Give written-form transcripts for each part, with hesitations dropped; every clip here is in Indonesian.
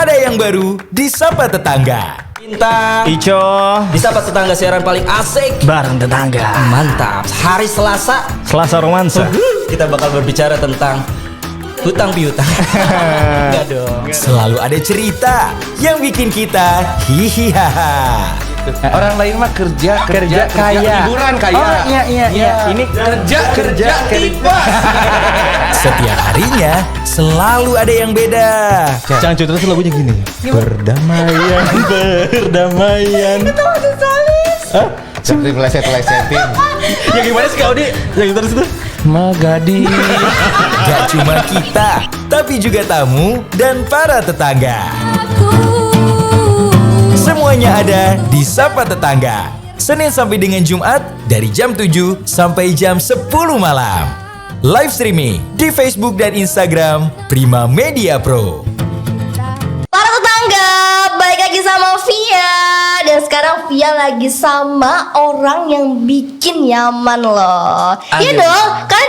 ada yang baru di Sapa Tetangga. Bintang Ico di Sapa Tetangga, siaran paling asik bareng tetangga. mantap. Hari Selasa Selasa romansa. kita bakal berbicara tentang hutang piutang. Enggak dong. Selalu ada cerita yang bikin kita hihihaha. Orang lain mah kerja kaya. liburan kaya. Oh iya. Ini kerja tiba. Setiap harinya selalu ada yang beda. Cangcut terus lagunya gini. Perdamaian. Itu masih solis. Seperti meleset-lesetin. Ya gimana sih Kak Odi? Yang terus itu. Magadi. Gak cuma kita, tapi juga tamu dan para tetangga. Semuanya ada di Sapa Tetangga. Senin sampai dengan Jumat dari jam 7 sampai jam 10 malam. Live streaming di Facebook dan Instagram Prima Media Pro. Para tetangga, balik lagi sama Via. Dan sekarang Via lagi sama orang yang bikin nyaman loh. Iya dong, karena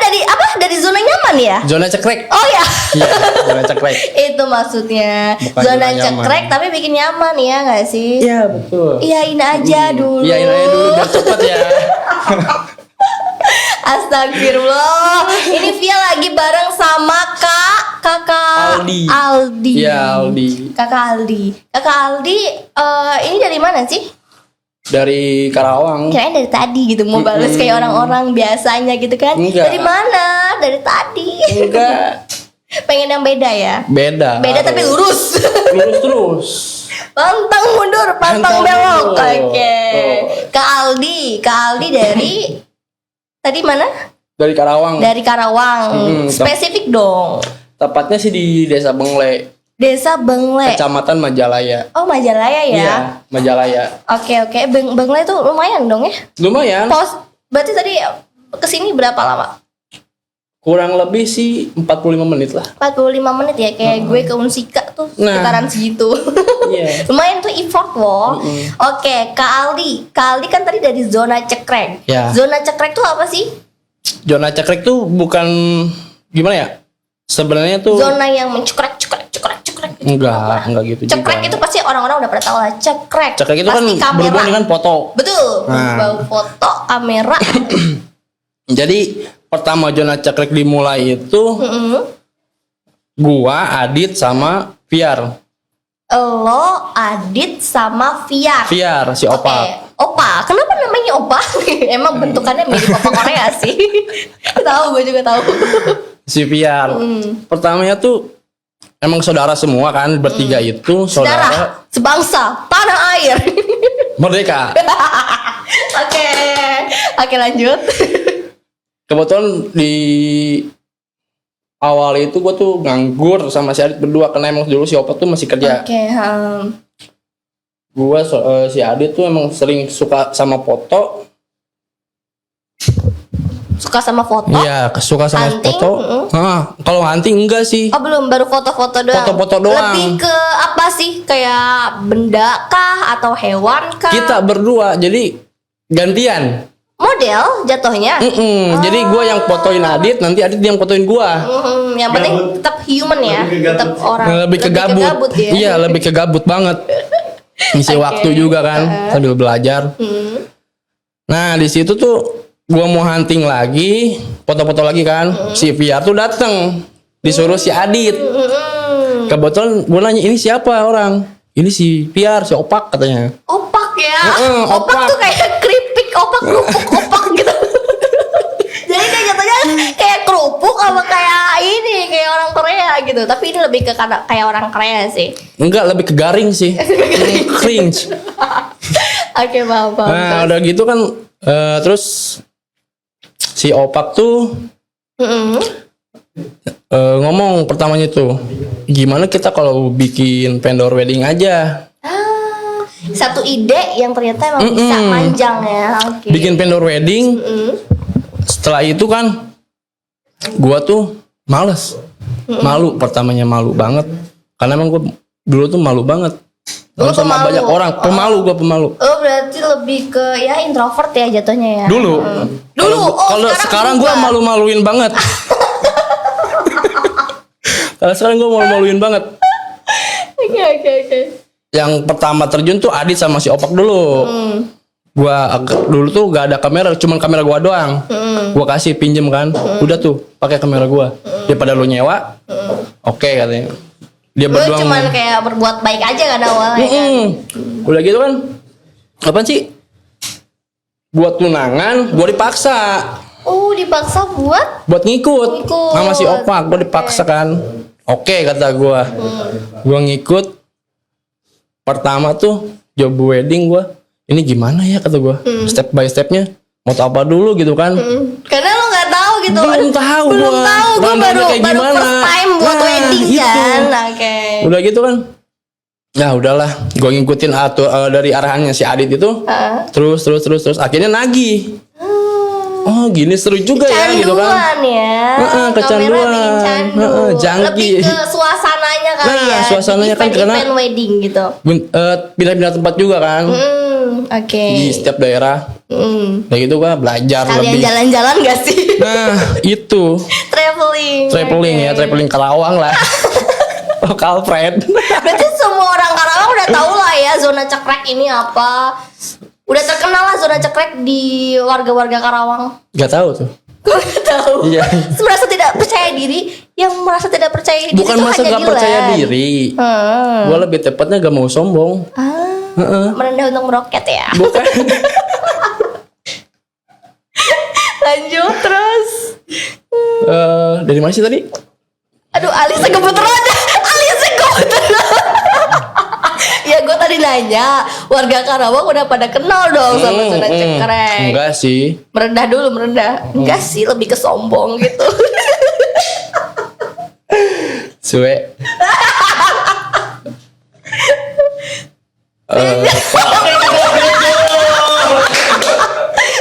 dari zona nyaman ya? Zona cekrek. Oh ya. Iya, zona cekrek. Itu maksudnya. Bukan Zona zona nyaman. cekrek tapi bikin nyaman ya nggak sih? Iya, betul. Iyain aja dulu. Iyain aja dulu biar cepet ya. Astagfirullah. Ini Via lagi bareng sama kakak Aldi. Iya, Aldi. Kakak Aldi, ini dari mana sih? Dari Karawang. Kirain dari tadi gitu, mau bales kayak orang-orang biasanya gitu kan. Enggak. Dari mana? Dari tadi. Enggak. Pengen yang beda ya? Beda. Beda tapi lurus. Lurus terus. Pantang mundur, pantang Pantang belok. mundur. Oke. Tuh. Kak Aldi dari tadi mana? Dari Karawang. Dari Karawang. Spesifik dong. Tepatnya sih di Desa Bengle, Desa Bengle. Kecamatan Majalaya. Oh, Majalaya ya. Iya, Majalaya. Oke. Bengle itu lumayan dong ya. Lumayan. Berarti tadi kesini berapa lama? Kurang lebih sih 45 menit lah. 45 menit ya, kayak gue ke Unsika tuh Nah. sekitaran segitu. Iya. Lumayan tuh effort loh. Oke, Kak Aldi kan tadi dari zona cekrek. Ya. Zona cekrek tuh apa sih? Zona cekrek tuh bukan gimana ya? Sebenarnya tuh Zona yang mencekrek gitu. enggak gitu Cekrek juga. itu pasti orang-orang udah pernah tahu lah. Cekrek. Cekrek itu kan pasti kamera. berhubungan dengan foto. Betul. Nah. Bau foto, kamera. Jadi pertama zona cekrek dimulai itu gua, Adit sama Fiar. Lo, Adit sama Fiar. Fiar si Oke. Opa. Opa, kenapa namanya Opa? Emang bentukannya mirip Opa Korea sih. Tahu, gue juga tahu. Si Fiar. Pertamanya tuh emang saudara semua kan, bertiga itu saudara Darah, sebangsa, tanah air. merdeka. Oke, lanjut. Kebetulan di awal itu gue tuh nganggur sama si Adit berdua, karena emang dulu si Opa tuh masih kerja. Oke, Gue si Adit tuh emang sering suka sama foto. suka sama foto? Iya, suka sama Hunting? foto. Kalau hunting enggak sih. Oh, belum, baru foto-foto doang. Foto-foto doang. Lebih ke apa sih? Kayak benda kah atau hewan kah? Kita berdua jadi gantian. Model jatuhnya. Jadi gue yang fotoin Adit, nanti Adit yang fotoin gue. Yang penting tetap human ya, tetap orang. Lebih ke gabut. ya. Iya, lebih ke gabut banget. Ngisi waktu juga kan sambil belajar. Nah, di situ tuh gua mau hunting lagi, foto-foto lagi kan. Si VR tuh dateng, disuruh si Adit. Kebetulan gua nanya, ini siapa orang? Ini si VR, si Opak katanya. Opak ya. Opak. Opak tuh kayak keripik, opak kerupuk, opak gitu. Jadi kayak jatuhnya kayak kerupuk apa kayak ini, kayak orang Korea gitu. Tapi ini lebih ke kayak orang Korea sih. Enggak, lebih ke garing sih. Cringe. Oke, paham. Nah, udah gitu kan terus si Opak tuh ngomong pertamanya tuh, gimana kita kalau bikin vendor wedding aja? Satu ide yang ternyata emang bisa panjang ya. Oke. Bikin vendor wedding. Setelah itu kan gua tuh males. Malu, pertamanya malu banget. Karena emang gua dulu tuh malu banget. Lu Sama pemalu? banyak orang, gua pemalu. Oh, berarti lebih ke ya introvert ya jatuhnya ya. Dulu. Dulu. Kalau sekarang gua berubah. malu-maluin banget. Kalau sekarang gua malu-maluin banget. Oke. Yang pertama terjun tuh Adit sama si Opak dulu. Dulu tuh gak ada kamera, cuman kamera gua doang. Gua kasih pinjem kan. Udah tuh pakai kamera gua. Daripada lu nyewa. Oke katanya. Dia Lu berdua cuman kayak berbuat baik aja kan awalnya kan. Udah gitu kan. Apaan sih? Buat tunangan, gua dipaksa. Oh, dipaksa Buat ngikut. Sama si Opak, gua dipaksa kan. Oke kata gua. Gua ngikut. Pertama tuh job wedding gua. Ini gimana ya kata gua. Step by stepnya. Mau apa dulu gitu kan. Karena lo nggak tahu gitu. Belum tahu Belum gua. tahu gue Randanya baru kayak gimana. first time buat Nah, wedding itu. kan. Oke. Udah gitu kan. Ya udahlah, gue ngikutin dari arahannya si Adit itu. Terus akhirnya nagih. Oh, gini seru juga ya gitu kan. Kecanduan ya. Kecanduan. Kamera bikin candu. Jangki. Lebih ke suasananya kali Nah, ya. suasananya kan karena- event wedding gitu. Pindah-pindah tempat juga kan. Oke. Di setiap daerah. Kayak gitu gua belajar Kalian lebih. jalan-jalan gak sih? Nah, itu. Traveling. Ya, traveling Karawang lah. Lokal friend. Berarti semua orang Karawang udah tahu lah ya zona cekrek ini apa. Udah terkenal lah zona cekrek di warga-warga Karawang. Gak tahu tuh. Gue gak tahu. Iya. Merasa tidak percaya diri. Yang merasa tidak percaya diri Bukan itu masa hanya gak Dilan. percaya diri. Gua lebih tepatnya gak mau sombong. Merendah untuk meroket ya. Bukan. Lanjut terus. Dari mana sih tadi? Aduh, Alisa kebetulan. Ya gue tadi nanya, warga Karawang udah pada kenal dong sama zona cekrek. Enggak sih. Merendah dulu, merendah. Enggak sih, lebih ke sombong gitu. Suwe.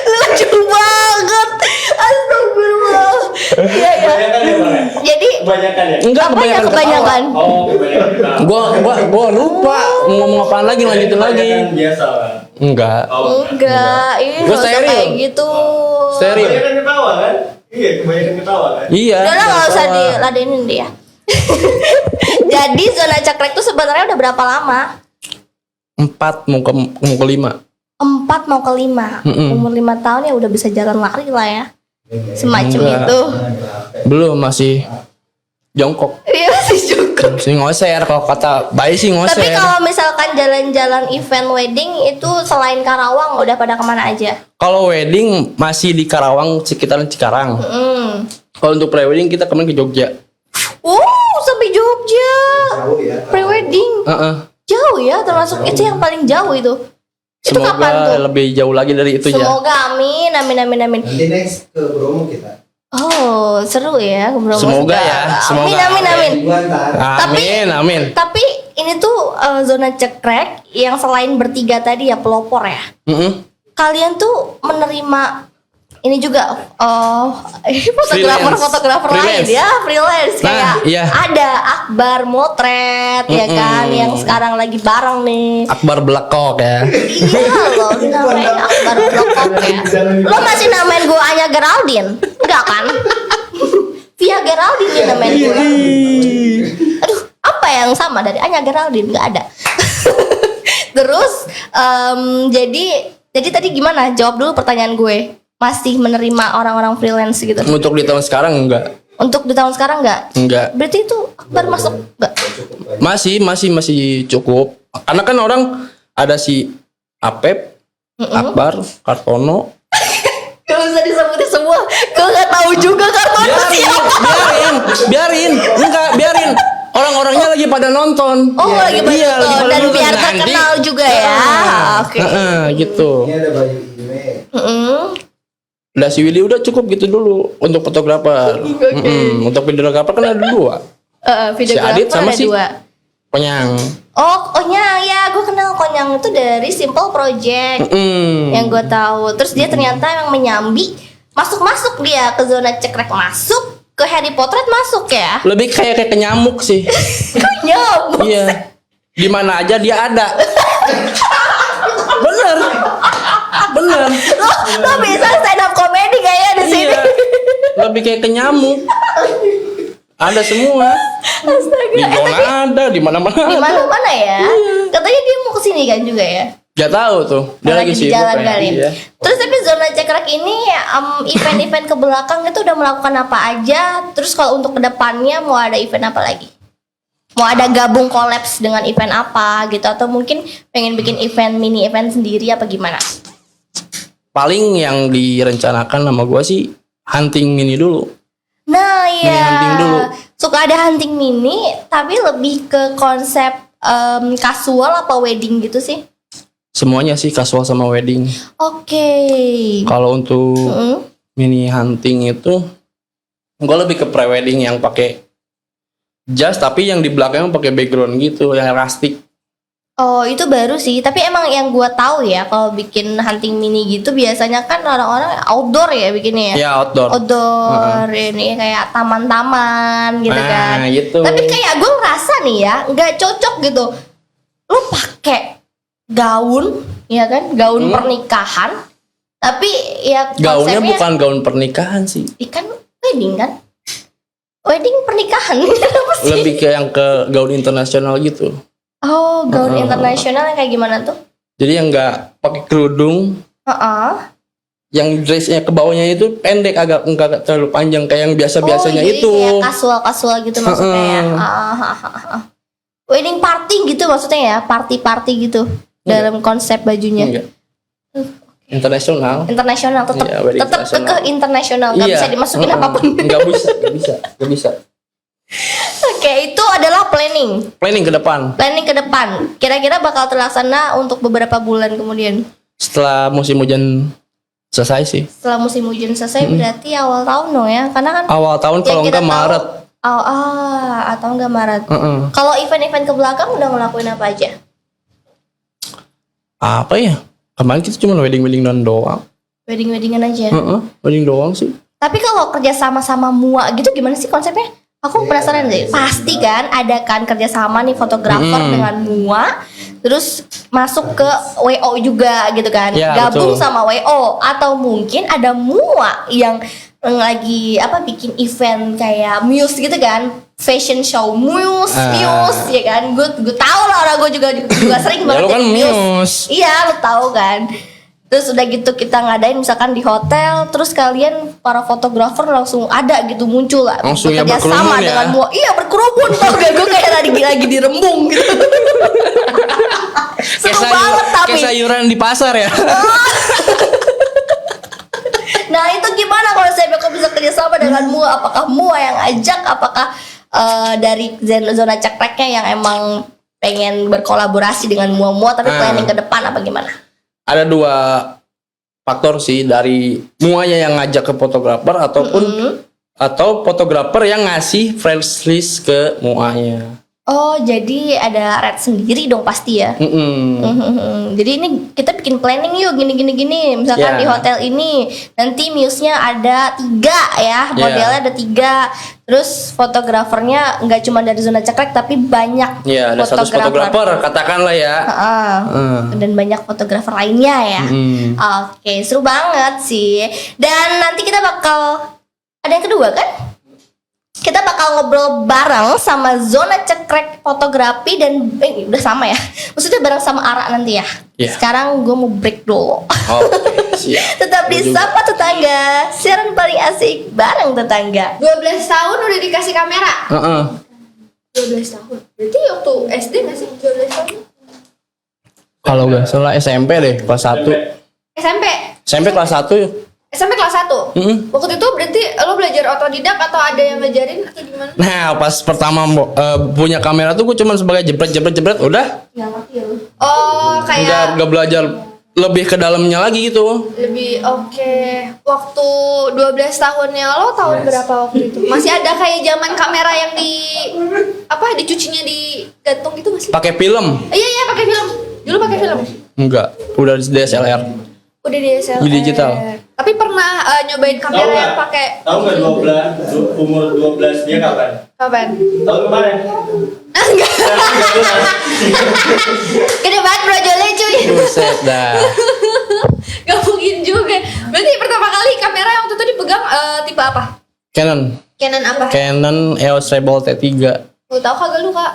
Lucu banget. Astagfirullah. Iya ya. Jadi Enggak apa yang kebanyakan? Gua lupa mau ngomong apaan lagi, lanjutin lagi. Enggak. Enggak, ini Gua nggak usah steril. kayak gitu. Steril. ketawa kan? Iya, kebanyakan ketawa kan? Iya. Udah lah, nggak usah diladenin dia. Jadi zona cekrek itu sebenarnya udah berapa lama? 4 mau ke 5. 4 mau ke 5. Umur 5 tahun ya udah bisa jalan lari lah ya. Semacam Enggak. itu. Belum, masih jongkok. Iya masih cukup. Masih ngoser, kalau kata bayi sih ngoser. Tapi kalau misalkan jalan-jalan event wedding itu selain Karawang udah pada kemana aja? Kalau wedding masih di Karawang, sekitaran Cikarang. Kalau untuk pre-wedding kita kemarin ke Jogja. Sampai Jogja. Pre-wedding. Jauh ya, termasuk itu yang paling jauh itu. Itu kapan tuh? Semoga lebih jauh lagi dari itu ya. Semoga amin. Nanti next ke Bromo kita. Oh, seru ya ke Bromo. Semoga ya, semoga. Amin. Amin. Tapi ini tuh zona cekrek yang selain bertiga tadi ya pelopor ya. Kalian tuh menerima ini juga fotografer lain Freelance. ya, freelance Nah, kayak iya. ada Akbar Motret ya kan yang sekarang lagi bareng nih. Akbar Blekok ya. Iya loh, namain Akbar Blokok ya. Lo masih namain gue Anya Geraldine? Enggak kan? Via Geraldine dia namain gue. Aduh, apa yang sama dari Anya Geraldine? Enggak ada. Terus jadi tadi gimana? Jawab dulu pertanyaan gue. Masih menerima orang-orang freelance gitu. Untuk di tahun sekarang enggak. Untuk di tahun sekarang enggak? Enggak. Berarti itu Akbar masuk enggak? Masih cukup. Karena kan orang ada si Apep, Akbar, Kartono. Gak usah disebutin semua. Gue gak tahu juga Kartono siapa. Biarin. Orang-orangnya lagi pada nonton. Oh lagi pada Iya, lagi pada dan nonton. biar Nanti- terkenal juga ya. Oke. Gitu. Ini ada baju ime. Udah si Willy udah cukup gitu dulu untuk fotografer. Untuk videografer kan ada 2. Videografer Adit sama ada si- 2. Konyang. Konyang ya, gue kenal Konyang itu dari Simple Project yang gue tahu. Terus dia ternyata emang menyambi, masuk dia ke zona cekrek, masuk ke Harry Potter masuk ya. Lebih kayak nyamuk sih. Nyamuk. Iya. Di mana aja dia ada. Bener. Lo bisa stand up comedy kayaknya di sini. Iya. Lebih kayak nyamuk. Ada semua. Astaga. Di zona ada, di mana-mana Di ada. mana-mana ya. Katanya dia mau kesini kan juga ya. Gak tahu tuh. Dia lagi di sibuk jalan kayaknya. kali. Iya. Terus tapi zona cekrek ini event-event ke belakang itu udah melakukan apa aja? Terus kalau untuk kedepannya mau ada event apa lagi? Mau ada gabung kolaps dengan event apa gitu? Atau mungkin pengen bikin event mini event sendiri apa gimana? Paling yang direncanakan sama gua sih hunting mini dulu. Nah Mini ya, hunting dulu. suka ada hunting mini tapi lebih ke konsep casual apa wedding gitu sih? Semuanya sih casual sama wedding. Oke. Kalau untuk Mm. mini hunting itu gue lebih ke pre-wedding yang pakai jas tapi yang di belakangnya pakai background gitu yang rustic. Oh itu baru sih, tapi emang yang gua tahu ya kalau bikin hunting mini gitu biasanya kan orang-orang outdoor ya bikinnya ya. Ya outdoor. Outdoor ini kayak taman-taman gitu kan. Nah, gitu. Tapi kayak gue ngerasa nih ya nggak cocok gitu. Lu pakai gaun, ya kan, gaun pernikahan, tapi ya Gaunnya konsepnya bukan gaun pernikahan sih. kan wedding kan, wedding pernikahan apa sih? Lebih ke yang ke gaun internasional gitu. Oh gaun internasional yang kayak gimana tuh? Jadi yang nggak pakai kerudung, Heeh. yang dressnya ke bawahnya itu pendek agak enggak terlalu panjang kayak yang biasa-biasanya Oh, jadi itu. kayak kasual-kasual gitu maksudnya ya. Wedding party gitu maksudnya ya, party-party gitu dalam konsep bajunya. Enggak. Internasional. Internasional tetap Iya, wedding tetap internasional. ke internasional, nggak bisa dimasukin apapun. Nggak bisa. Oke, itu adalah planning. Planning ke depan. Planning ke depan. Kira-kira bakal terlaksana untuk beberapa bulan kemudian. Setelah musim hujan selesai sih. Setelah musim hujan selesai berarti awal tahun dong ya. Karena kan Awal tahun yang kalau kita enggak tahu- Maret. atau enggak Maret. Heeh. Kalau event-event ke belakang udah ngelakuin apa aja? Apa ya? Kemarin kita cuma wedding doang. Wedding-weddingan aja. Heeh, wedding doang sih. Tapi kalau kerja sama mua gitu gimana sih konsepnya? Aku penasaran deh. Pasti kan ada kan kerjasama nih fotografer dengan mua, terus masuk ke WO juga gitu kan? Ya, Gabung betul. sama WO atau mungkin ada mua yang lagi bikin event kayak Muse gitu kan? Fashion show Muse ya kan? Gue tahu lah, orang gue juga sering Ya banget lu kan jadi Muse. Iya, lo tahu kan. Terus udah gitu kita ngadain misalkan di hotel, terus kalian para fotografer langsung ada gitu muncul lah, Langsung ya bekerja sama berkerumun ya. dengan mua. Iya berkerumun, tau gak, gue kayak lagi di Rembung gitu. Seru banget tapi. Kayak sayuran di pasar ya. Nah itu gimana kalau saya bisa kerja sama dengan mua? Apakah mua yang ajak? Apakah dari zona cekreknya yang emang pengen berkolaborasi dengan mua-mua tapi planning ke depan apa gimana? Ada dua faktor sih, dari muanya yang ngajak ke fotografer ataupun atau fotografer yang ngasih friends list ke muanya. Oh jadi ada red sendiri dong pasti ya. Jadi ini kita bikin planning yuk gini. Misalkan Ya. di hotel ini nanti muse-nya ada 3 ya, modelnya ada 3. Terus fotografernya nggak cuma dari zona cekrek tapi banyak. Ya, ada 100 fotografer katakanlah ya. Dan banyak fotografer lainnya ya. Oke, seru banget sih. Dan nanti kita bakal ada yang kedua kan? Kita bakal ngobrol bareng sama zona cekrek fotografi dan udah sama ya. Maksudnya bareng sama Ara nanti ya. Iya. Sekarang gue mau break dulu. Oke, siap. Tetap di Sapa Tetangga, siaran paling asik bareng tetangga. 12 tahun udah dikasih kamera. 12 tahun. Berarti waktu SD gak sih 12 tahun? Kalau nggak salah SMP deh, kelas 1. SMP. SMP kelas 1 ya. SMP kelas 1. Waktu itu berarti lo belajar otodidak atau ada yang ngajarin atau gimana? Nah, pas pertama punya kamera tuh gue cuma sebagai jepret, udah. Nggak ngerti ya lu. Oh, kayak Nggak belajar lebih ke dalamnya lagi gitu. lebih oke. Waktu 12 tahunnya lo tahun berapa waktu itu? Masih ada kayak zaman kamera yang dicucinya di gantung gitu masih? Pakai film? Iya pakai film. Dulu pakai film. Enggak, udah di DSLR. Udah di DSLR. Di digital. Tapi pernah nyobain kamera yang pakai Tahu nggak 12 umur 12 dia kapan? kapan? Tahun kemarin. Gede banget bro Jole cuy. Buset dah. Gak mungkin juga. Berarti pertama kali kamera yang waktu itu dipegang tipe apa? Canon. Canon apa? Canon EOS Rebel T3. Lu tahu kagak lu, Kak?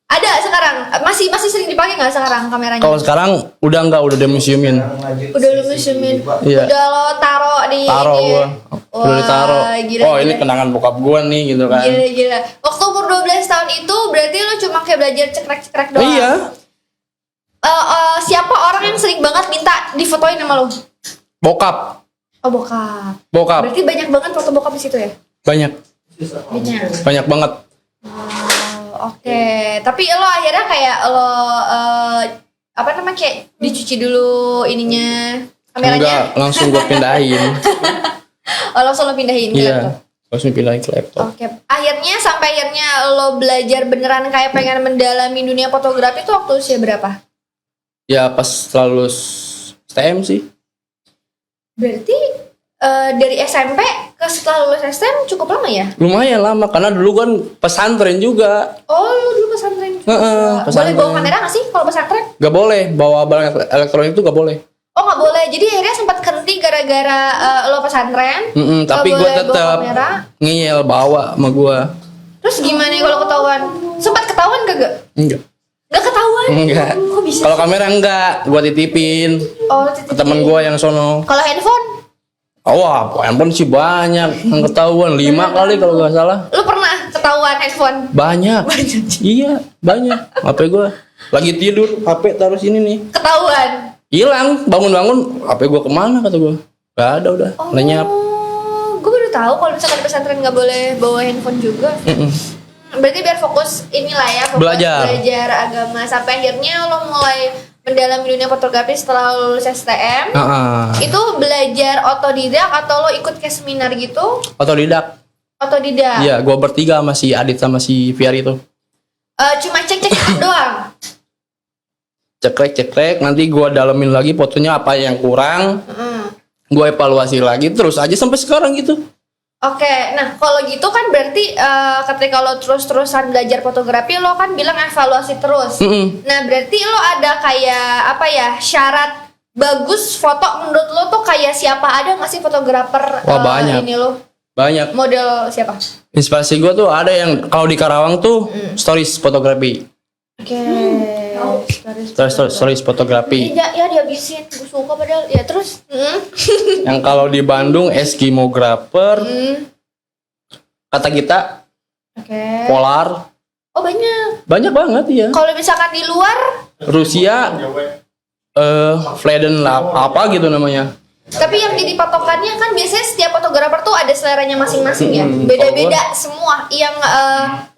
Ada sekarang. Masih sering dipakai nggak sekarang kameranya? Kalau sekarang udah enggak, udah dimuseumin. Udah lu museumin. Iya. Udah lo taro di Taro ini. gua. Udah Wah, ditaro. gila, Oh, ini gila. kenangan bokap gua nih gitu kan. Gila. Waktu umur 12 tahun itu berarti lu cuma kayak belajar cekrek-cekrek doang. Iya. Siapa orang yang sering banget minta difotoin sama lu? Bokap. Oh, bokap. Bokap. Berarti banyak banget foto bokap di situ ya? Banyak. Banyak banget. Oke, tapi lo akhirnya kayak lo apa namanya kayak dicuci dulu ininya kameranya. Enggak, langsung gua pindahin. Oh, langsung lo pindahin ke laptop. Iya. Langsung pindahin ke laptop. Oke, sampai akhirnya lo belajar beneran kayak pengen mendalami dunia fotografi tuh waktu usia berapa? Ya pas lulus STM sih. Berarti dari SMP ke setelah lulus STM cukup lama ya? Lumayan lama karena dulu kan pesantren juga. Oh, lo dulu pesantren juga. Heeh, Boleh pesantren. bawa kamera nggak sih kalau pesantren? Gak boleh bawa barang elektronik itu gak boleh. Oh, nggak boleh. Jadi akhirnya sempat henti gara-gara lo pesantren. Tapi Nggak gue boleh bawa tetap kamera. ngeyel bawa sama gue. Terus gimana kalau ketahuan? Sempat ketahuan kagak? Enggak. Nggak ketahuan? Enggak. Kok bisa? Kalau kamera enggak, gue titipin Oh, ke teman gue yang sono. Kalau handphone? Oh, wah, handphone sih banyak yang ketahuan 5 kali kalau nggak salah. Lu pernah ketahuan handphone? Banyak. Iya, banyak. HP gue lagi tidur, HP taruh sini nih. Ketahuan? Hilang, bangun-bangun, HP gue kemana kata gue? Gak ada udah, lenyap. Oh, gue baru tahu kalau misalkan pesantren nggak boleh bawa handphone juga. Berarti biar fokus inilah ya, fokus Belajar. agama. Sampai akhirnya lo mulai mendalami dunia fotografi setelah lulus STM. Itu belajar otodidak atau lo ikut ke seminar gitu? Otodidak. Otodidak. Iya, gue bertiga sama si Adit sama si Fiar itu. Cuma cek-cek doang. Cekrek, nanti gue dalemin lagi fotonya apa yang kurang. Gue evaluasi lagi terus aja sampai sekarang gitu. Oke, nah kalau gitu kan berarti ketika lo terus-terusan belajar fotografi lo kan bilang evaluasi terus. Nah berarti lo ada kayak apa ya syarat bagus foto menurut lo tuh kayak siapa, ada nggak sih fotografer? Wah, banyak. Ini lo Banyak. model siapa? Inspirasi gue tuh ada yang kalau di Karawang tuh stories fotografi. Oke. Stories fotografi. Ya dihabisin, gue suka padahal. Ya terus. Yang kalau di Bandung Eskimografer, kata kita, Oke. Polar, Oh banyak. banyak banget ya. Kalau misalkan di luar, Rusia, Fladen apa gitu namanya. tapi yang jadi patokannya kan biasanya setiap fotografer tuh ada seleranya masing-masing ya. Beda-beda semua. Yang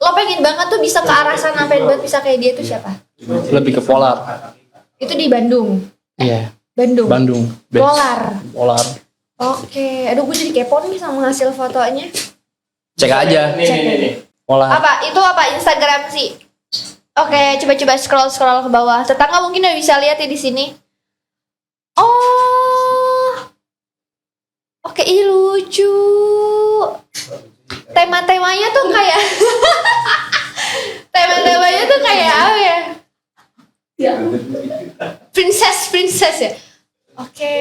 lo pengen banget tuh bisa ke arah sana, pengen banget bisa kayak dia tuh siapa? Lebih ke Polar. Itu di Bandung. Iya. Bandung. Best. Polar. Oke. Aduh gue jadi kepo nih sama hasil fotonya. Cek aja. Polar. Apa? Itu apa? Instagram sih. Oke, coba scroll ke bawah. Tetangga mungkin udah bisa lihat ya di sini. Oh. Oke, ih lucu. Tema-temanya tuh kayak tema-temanya tuh kayak apa ya? Princess ya. Oke.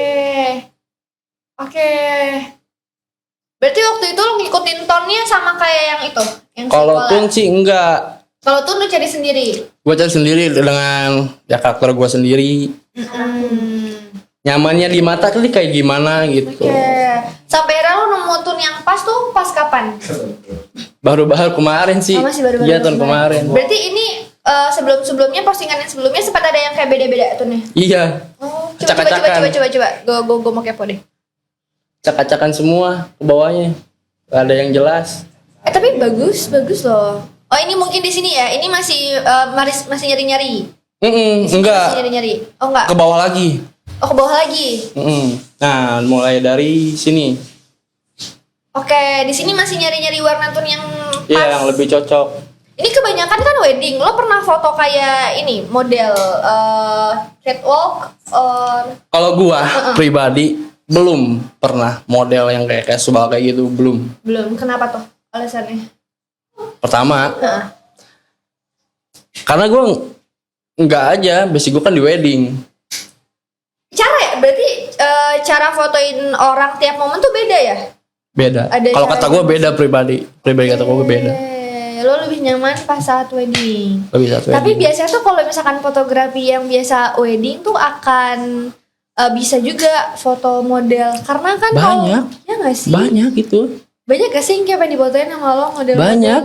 Berarti waktu itu lo ngikutin tonnya sama kayak yang itu, yang Kalau sekolah. tun sih enggak. Kalau tuh lo cari sendiri. Gue cari sendiri dengan ya karakter gue sendiri. Nyamannya di mata tuh kayak gimana gitu. Oke. Sampai akhirnya lo nemu tune yang pas tuh pas kapan? Baru-baru kemarin sih. Oh, masih baru-baru Iya, tahun kemarin. Berarti ini sebelum-sebelumnya postingan yang sebelumnya sempat ada yang kayak beda-beda tune-nya. Iya. Oh, Acak-acakan. coba. Gue mau kepo deh. Cak-cakan semua ke bawahnya. Gak ada yang jelas. Tapi bagus loh. Oh, ini mungkin di sini ya. Ini masih masih nyari-nyari. Enggak. Masih nyari-nyari. Oh, enggak. Ke bawah lagi. Oh, ke bawah lagi. Nah, mulai dari sini. Oke, di sini masih nyari-nyari warna tone yang pas. Iya, yang lebih cocok. Ini kebanyakan kan wedding. Lo pernah foto kayak ini model catwalk or Kalau gua pribadi belum pernah model yang kayak casual kayak gitu, belum. belum? Kenapa tuh alasannya? Pertama, karena gua nggak aja, basic gua kan di wedding. Berarti cara fotoin orang tiap momen tuh beda ya? Beda. Ada Kalau cara kata gue beda pribadi kata gue beda. Lo lebih nyaman pas saat wedding. Lebih satu. Tapi biasanya tuh kalau misalkan fotografi yang biasa wedding tuh akan bisa juga foto model karena kan Banyak. ya nggak sih? Banyak itu. Banyak gak sih yang kayak pengen difotoin sama lo model? Banyak.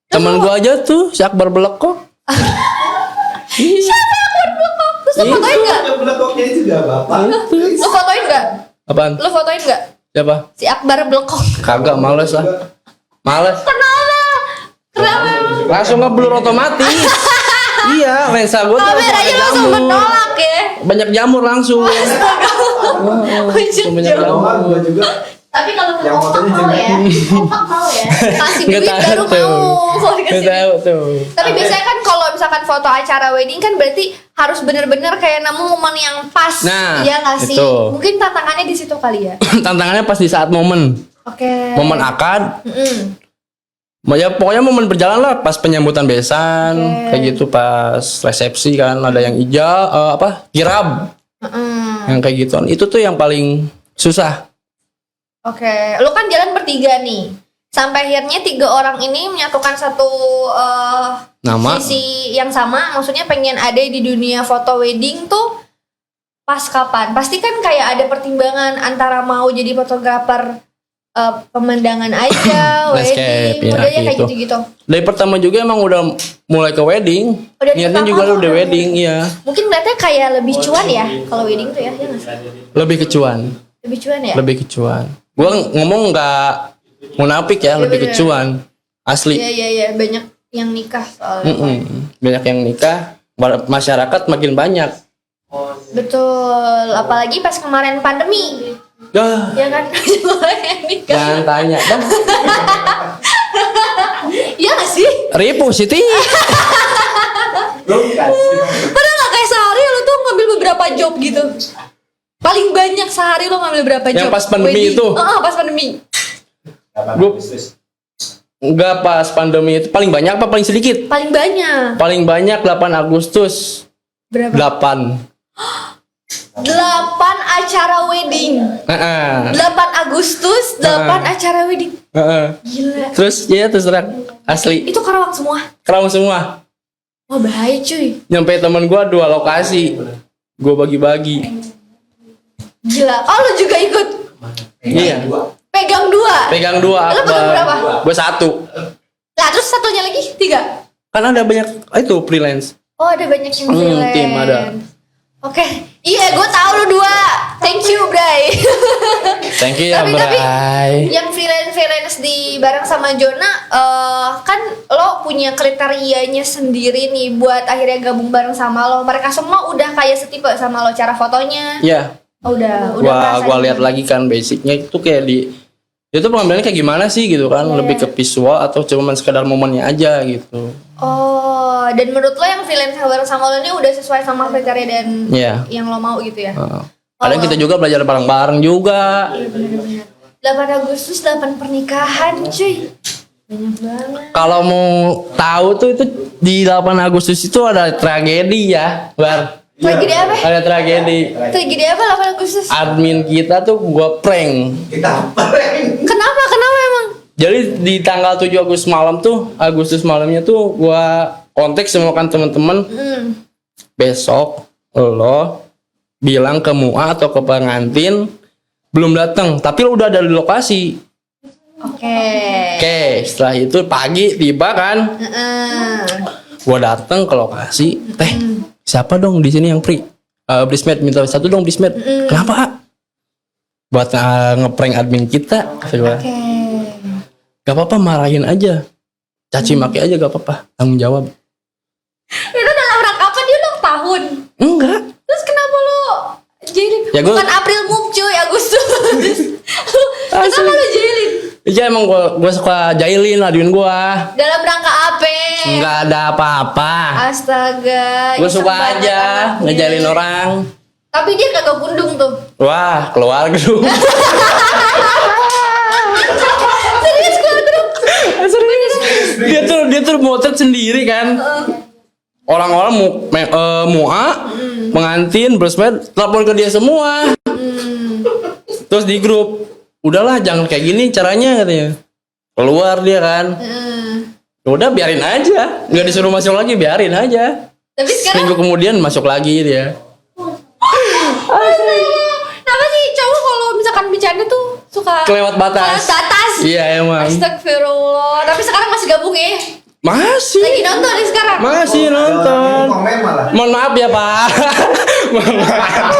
Temen gue aja tuh si Akbar Belekok. Siapa yang berblokok? Terus lo fotoin nggak? Belakoknya juga bapak. Lo fotoin nggak? Apaan? Lo fotoin nggak? Siapa? Si Akbar Blokok. Kagak, males lah. Males. Kenapa? Langsung ngeblur otomatis. Iya, lensa gue tuh Kameranya langsung menolak ya. banyak jamur langsung. Langsung banyak jamur. Gua juga. Tapi kalau Yang kompak fotonya mau ya, kompak mau ya. Kasih Nggak duit tahu baru tuh. mau. Kalau dikasih Nggak tahu tuh. Tapi biasanya kan kalau misalkan foto acara wedding kan berarti harus bener-bener kayak nemu momen yang pas. Nah, Iya nggak sih? itu. Mungkin tantangannya di situ kali ya. Tantangannya pas di saat momen. Oke. Momen akad. Mm-mm. Ya pokoknya momen berjalan lah pas penyambutan besan, Oke. kayak gitu pas resepsi kan ada yang kirab, Mm-mm. yang kayak gituan. Itu tuh yang paling susah. Oke, lu kan jalan bertiga nih. Sampai akhirnya 3 orang ini menyatukan satu Nama. visi yang sama. Maksudnya pengen ada di dunia foto wedding tuh pas kapan? Pasti kan kayak ada pertimbangan antara mau jadi fotografer pemandangan aja, Landscape, wedding, ya, modelnya kayak gitu. gitu-gitu. Dari pertama juga emang udah mulai ke wedding. Oh, dari Niatnya pertama juga tuh udah udah wedding, iya. Mungkin kelihatannya kayak lebih cuan ya kalau wedding tuh ya, ya nggak sih? Lebih kecuan, Lebih cuan ya? lebih kecuan. Gua ngomong nggak munafik ya, lebih bener. kecuan. Asli. Iya, banyak yang nikah soalnya. Banyak yang nikah, masyarakat makin banyak. Betul, apalagi pas kemarin pandemi. Dah, Ya kan? Banyak yang nikah. jangan tanya. Dah, Iya gak sih? ribu Siti. Pernah gak kayak sehari lu tuh ngambil beberapa job gitu? Paling banyak sehari lo ngambil berapa job? Yang pas pandemi Wedding. itu? Pas pandemi. Gua enggak pas pandemi itu paling banyak apa paling sedikit? Paling banyak. Paling banyak 8 Agustus. Berapa? 8 acara wedding. 8 Agustus, 8 acara wedding. Gila. Terus ya terus terang asli Itu Karawang semua. keram semua. Wah bahaya cuy. Nyampe temen gua 2 lokasi. Gua bagi-bagi. Gila. Oh lu juga ikut? Iya. Pegang 2. Pegang 2 Lu pegang berapa? Gua 1. Nah terus satunya lagi 3. Kan ada banyak itu freelance. Oh ada banyak yang freelance. Tim ada. Oke. Iya gue tahu lu 2. Thank you Bray. Thank you ya, Tapi Bray. yang freelance di bareng sama Jona kan lo punya kriterianya sendiri nih buat akhirnya gabung bareng sama lo. Mereka semua udah kayak setipe sama lo cara fotonya. Iya. Oh, udah Gua merasa lihat gitu. lagi kan basicnya itu kayak itu pengambilannya kayak gimana sih gitu kan, Iya. lebih ke visual atau cuma sekedar momennya aja gitu. Oh, dan menurut lo yang freelance bareng sama lo ini udah sesuai sama kriteria dan Iya. yang lo mau gitu ya? Kadang kita juga belajar bareng-bareng juga. Iya bener-bener. 8 Agustus 8 pernikahan cuy. Banyak banget. Kalau mau tahu tuh itu di 8 Agustus itu ada tragedi ya, Bar. Tragedi apa? Ada tragedi. Tragedi apa 8 Agustus? Admin kita tuh gua prank. Kenapa emang? Jadi di tanggal 7 Agustus malamnya tuh gua kontak semua kan teman-teman. Besok lo bilang ke MUA atau ke pengantin belum datang, tapi lo udah ada di lokasi. Oke, setelah itu pagi tiba kan. Gua datang ke lokasi. Siapa dong di sini yang bridesmaid minta 1 dong bridesmaid. Kenapa? Buat ngeprank admin kita. Kata gua. Gak apa-apa, marahin aja. Caci maki aja gak apa-apa. Tanggung jawab. Itu dalam rangka apa dia ulang tahun? Enggak. Terus kenapa lo jahilin? Ya, gua- Bukan April Move cuy, Agustus. Kenapa Asli. lo jahilin? Iya emang gua suka jahilin admin gua. Dalam rangka apa? Enggak ada apa-apa. Astaga. Gue iseng suka banget aja anaknya. ngejalin orang. Tapi dia kagak gundung tuh. Wah, keluar gedung. Serius keluar gedung. Serius. Dia tuh motret sendiri kan. Orang-orang MUA, pengantin, bridesmaid, telepon ke dia semua. Terus di grup udahlah jangan kayak gini caranya katanya. Keluar dia kan. Udah biarin aja, nggak disuruh masuk lagi, biarin aja. Tapi sekarang Seminggu kemudian masuk lagi dia. kenapa sih cowok kalau misalkan bercanda tuh suka Kelewat batas. kelewat batas? Iya emang. Astagfirullah. Tapi sekarang masih gabung ya? Masih. Lagi nonton nih sekarang? Masih nonton. Komen malah. Mohon maaf ya Pak. Mohon maaf.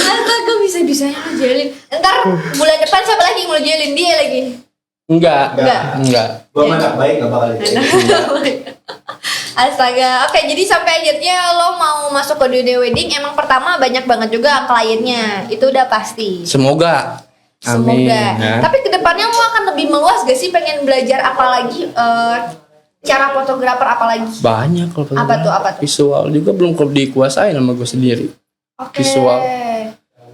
Astaga bisa-bisanya ngejelin. Ntar bulan depan siapa lagi yang ngejelin dia lagi? Enggak. Enggak. Gua mah anak baik gak bakal Astaga, oke jadi sampai akhirnya lo mau masuk ke dunia wedding emang pertama banyak banget juga kliennya, itu udah pasti. Semoga. Amin. Semoga. Ya. Tapi kedepannya lo akan lebih meluas gak sih pengen belajar apa lagi cara fotografer apa lagi? Banyak kalau Apa tuh, apa tuh? Visual juga belum dikuasain sama gue sendiri. Oke.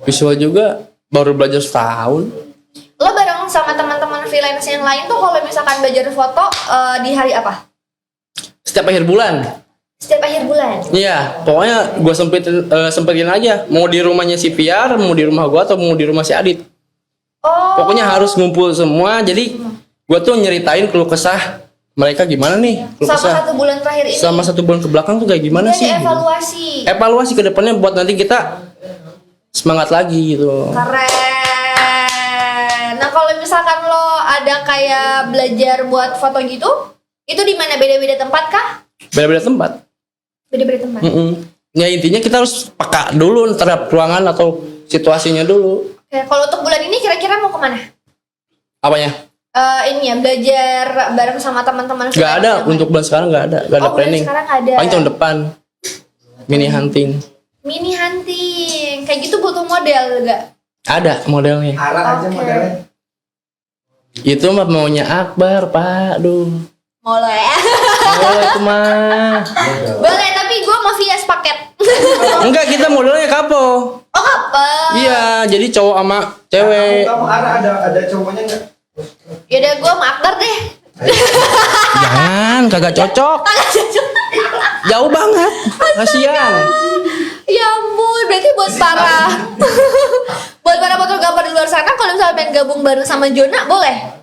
Visual juga baru belajar setahun. Lo bareng sama teman-teman freelance yang lain tuh kalau misalkan belajar foto di hari apa? Setiap akhir bulan. Setiap akhir bulan. Iya, pokoknya gue sempetin aja. Mau di rumahnya si Piar, mau di rumah gue atau mau di rumah si Adit. Oh. Pokoknya harus ngumpul semua. Jadi gue tuh nyeritain keluh kesah mereka gimana nih. Keluh Sama kesah. 1 bulan terakhir ini. Sama 1 bulan ke belakang tuh kayak gimana Jadi sih? evaluasi. Evaluasi ke depannya buat nanti kita semangat lagi gitu. Keren. Nah kalau misalkan lo ada kayak belajar buat foto gitu, itu di mana beda-beda tempat kah? Beda-beda tempat. Beda-beda tempat. Ya intinya kita harus peka dulu terhadap ruangan atau situasinya dulu. Oke, kalau untuk bulan ini kira-kira mau kemana? Apanya? Ini ya belajar bareng sama teman-teman. Gak ada untuk bulan sekarang gak ada bulan planning. sekarang ada. Paling tahun depan mini hunting. Mini hunting, kayak gitu butuh model gak? Ada modelnya. Arah aja Oke. modelnya. Itu mah maunya Akbar Pak. Duh. Boleh. Boleh itu mah. Boleh, tapi gue mau via paket. Enggak, kita modelnya kapo. Oh apa? Iya, jadi cowok sama cewek. Kamu arah ada cowoknya enggak? Yaudah gue sama Akbar deh. Jangan, kagak cocok. Jauh banget. Kasihan. Ya ampun, berarti buat para buat para fotografer di luar sana kalau misalnya pengen gabung bareng sama Jona boleh?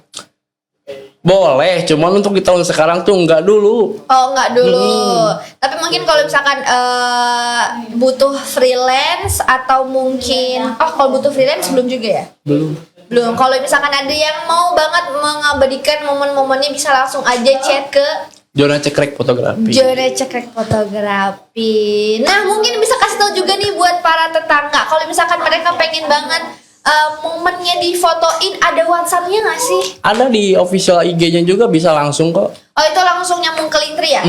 Boleh, cuman untuk di tahun sekarang tuh enggak dulu. Oh enggak dulu. Tapi mungkin kalau misalkan butuh freelance atau mungkin kalau butuh freelance belum juga ya? Belum. Kalau misalkan ada yang mau banget mengabadikan momen-momennya bisa langsung aja chat ke Jona Cekrek Fotografi. Jona Cekrek Fotografi. Nah mungkin bisa kasih tahu juga nih buat para tetangga kalau misalkan mereka pengen banget momennya difotoin, ada WhatsApp-nya nggak sih? Ada di official IG-nya juga bisa langsung kok. Oh itu langsung nyambung ke Linktree ya?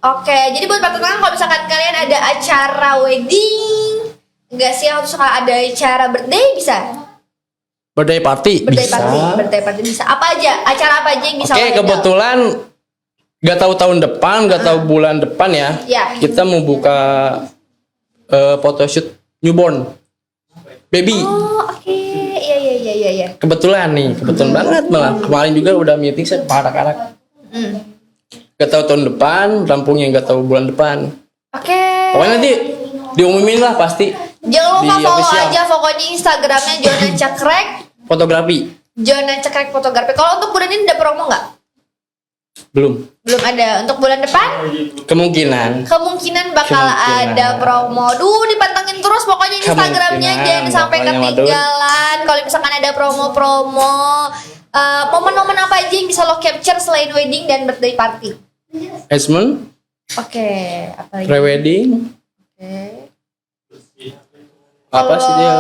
Oke, jadi buat para tetangga kalau misalkan kalian ada acara wedding, nggak sih harus ada acara birthday bisa? Birthday party bisa. Birthday party bisa. Apa aja? Acara apa aja yang bisa? Oke, lo handle? kebetulan nggak tahu tahun depan, nggak tahu bulan depan ya. Ya. Kita mau buka photoshoot newborn baby. Oh oke, iya. Kebetulan banget malah. Kemarin juga udah meeting sama anak-anak. Gak tahu tahun depan, rampungnya gak tahu bulan depan. Oke. Pokoknya nanti diumumin lah pasti. Jangan lupa di follow official. aja pokoknya Instagramnya Jona Cekrek. Fotografi Jona Cekrek Fotografi. Kalau untuk bulan ini ada promo nggak? belum. Belum ada. Untuk bulan depan? Kemungkinan bakal ada promo. Dipantengin terus pokoknya Instagramnya jangan sampai pokoknya, ketinggalan. Kalau misalkan ada promo-promo, momen-momen apa aja yang bisa lo capture selain wedding dan birthday party? Engagement, Oke, apa lagi? pre-wedding, Oke. apa sih dia?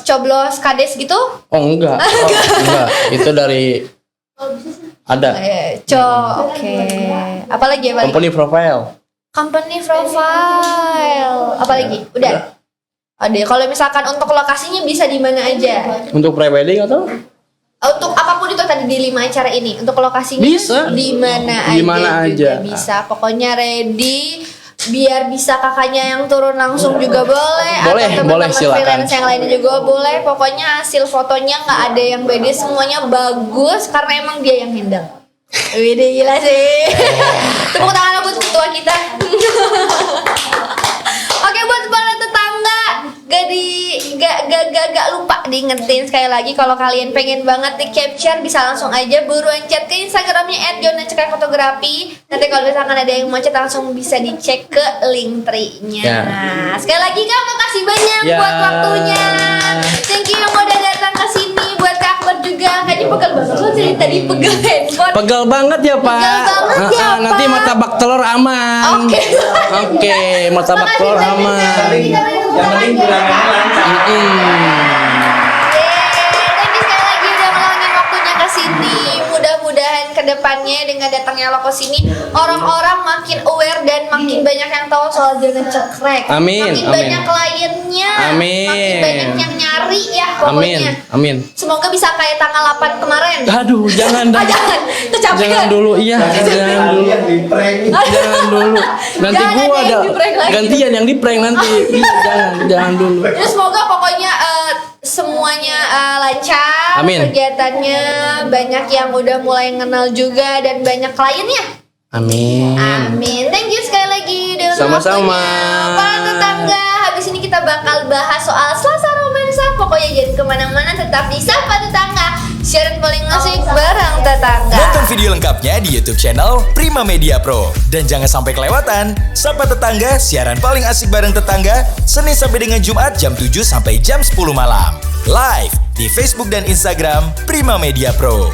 Coblos kades gitu? Oh enggak. Itu dari ada Oke. Apa lagi? company profile. Company profile. Apa lagi? Udah. Ada. Kalau misalkan untuk lokasinya bisa di mana aja? Untuk pre-wedding atau? Untuk apapun itu tadi di 5 acara ini. Untuk lokasinya Bisa. di mana aja? Di mana juga aja. bisa. Pokoknya ready. Biar bisa kakaknya yang turun langsung juga boleh. Boleh, atau teman-teman boleh, silakan. freelance yang lainnya juga boleh. Pokoknya hasil fotonya nggak ada yang beda, semuanya bagus karena emang dia yang handle. Widih gila sih. Tepuk tangan buat ketua kita. Oke buat para tetangga, gak lupa ingetin sekali lagi kalau kalian pengen banget di capture bisa langsung aja buruan chat ke Instagramnya @jonacekfotografi. Nanti kalau misalkan ada yang mau chat langsung bisa dicek ke link tree-nya. Ya. Nah, sekali lagi Kak makasih banyak Ya. buat waktunya. Thank you yang udah datang ke sini, buat Kak Akbar juga. Kayaknya pegel banget loh dari tadi pegel handphone. Pegel banget ya Pak. Pegel banget ya, Nanti Pak. martabak telur aman. Oke. Oke, martabak telur aman. Yang penting bilangannya lancar. Thank you sekali lagi udah ngeluangin waktunya ke sini. Mudah-mudahan kedepannya dengan datangnya lo ke sini orang-orang makin aware dan makin banyak yang tahu soal Jona Cekrek. Amin, Makin amin. banyak kliennya. Amin. Makin banyak yang nyari ya Amin, pokoknya. amin. Semoga bisa kayak tanggal 8 kemarin. Aduh, jangan Ah, dah. jangan. Kecapean. Jangan dulu, iya. Jangan dulu. Jangan dulu. Nanti Jangan gua ada yang ada di-prank lagi. gantian yang di prank nanti. Iya, jangan dulu. Ya, semoga pokoknya semuanya lancar Amin. kegiatannya, banyak yang udah mulai kenal juga dan banyak kliennya. Amin. Amin. Thank you sekali lagi dengan Sama-sama. waktunya. Para tetangga, habis ini kita bakal bahas soal Selasa Romansa. Pokoknya jangan kemana-mana, tetap di Sapa Tetangga. Siaran paling asik bareng tetangga. Nonton video lengkapnya di YouTube channel Prima Media Pro. Dan jangan sampai kelewatan Sapa Tetangga, siaran paling asik bareng tetangga, Senin sampai dengan Jumat jam 7 sampai jam 10 malam. Live di Facebook dan Instagram Prima Media Pro.